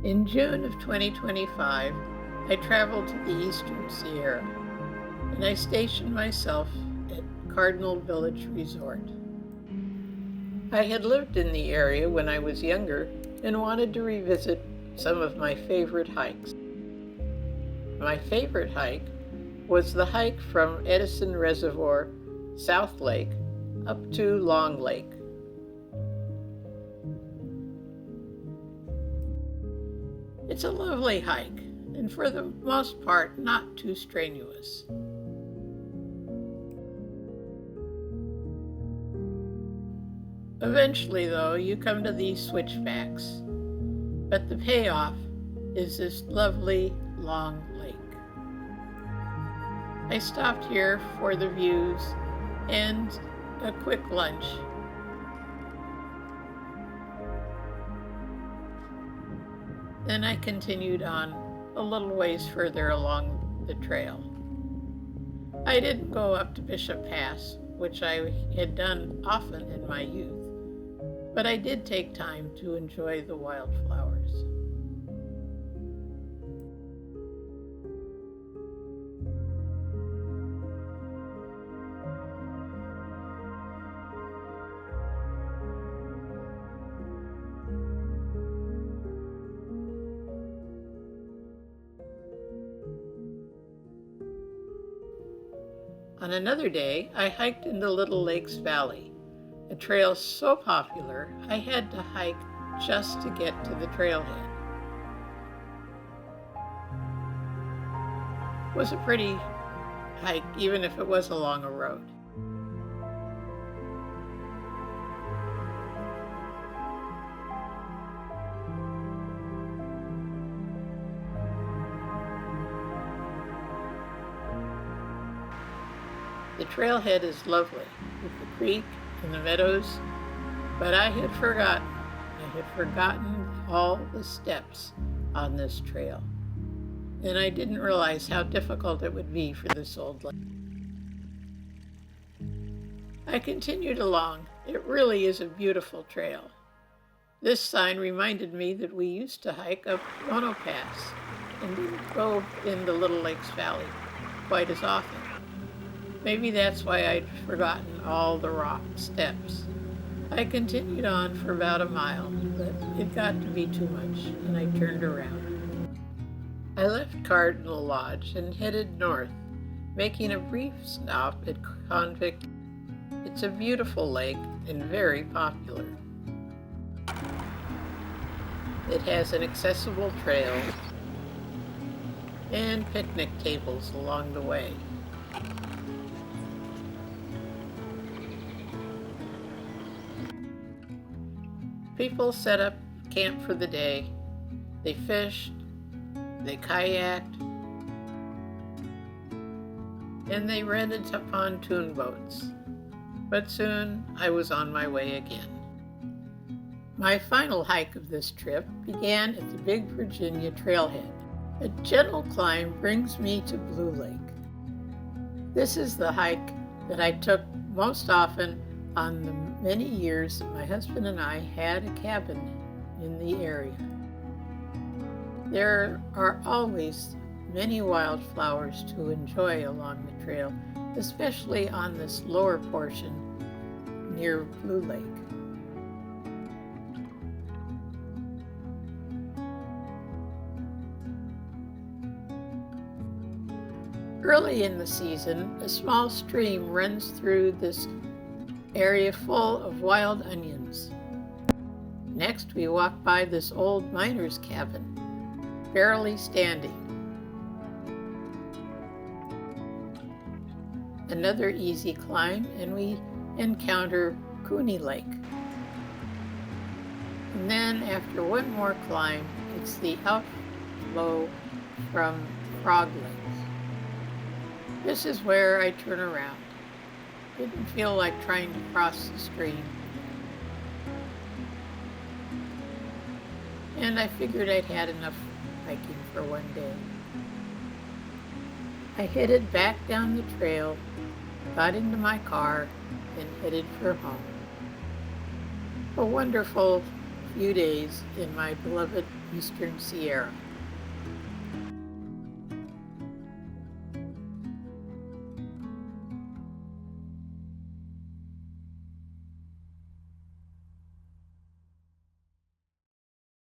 In June of 2025, I traveled to the Eastern Sierra, and I stationed myself at Cardinal Village Resort. I had lived in the area when I was younger and wanted to revisit some of my favorite hikes. My favorite hike was the hike from Edison Reservoir, South Lake, up to Long Lake. It's a lovely hike, and for the most part, not too strenuous. Eventually, though, you come to these switchbacks, but the payoff is this lovely Long Lake. I stopped here for the views and a quick lunch. Then I continued on a little ways further along the trail. I didn't go up to Bishop Pass, which I had done often in my youth, but I did take time to enjoy the wildflowers. On another day, I hiked into Little Lakes Valley, a trail so popular I had to hike just to get to the trailhead. It was a pretty hike, even if it was along a road. The trailhead is lovely, with the creek and the meadows, but I had forgotten all the steps on this trail, and I didn't realize how difficult it would be for this old lady. I continued along. It really is a beautiful trail. This sign reminded me that we used to hike up Mono Pass and didn't go into Little Lakes Valley quite as often. Maybe that's why I'd forgotten all the rock steps. I continued on for about a mile, but it got to be too much, and I turned around. I left Cardinal Lodge and headed north, making a brief stop at Convict. It's a beautiful lake and very popular. It has an accessible trail and picnic tables along the way. People set up camp for the day. They fished, they kayaked, and they rented pontoon boats. But soon I was on my way again. My final hike of this trip began at the Big Virginia Trailhead. A gentle climb brings me to Blue Lake. This is the hike that I took most often on the many years that my husband and I had a cabin in the area. There are always many wildflowers to enjoy along the trail, especially on this lower portion near Blue Lake. Early in the season, a small stream runs through this area full of wild onions. Next, we walk by this old miner's cabin, barely standing. Another easy climb, and we encounter Cooney Lake. And then, after one more climb, it's the outflow from Frog Lake. This is where I turn around. Didn't feel like trying to cross the stream. And I figured I'd had enough hiking for one day. I headed back down the trail, got into my car, and headed for home. A wonderful few days in my beloved Eastern Sierra.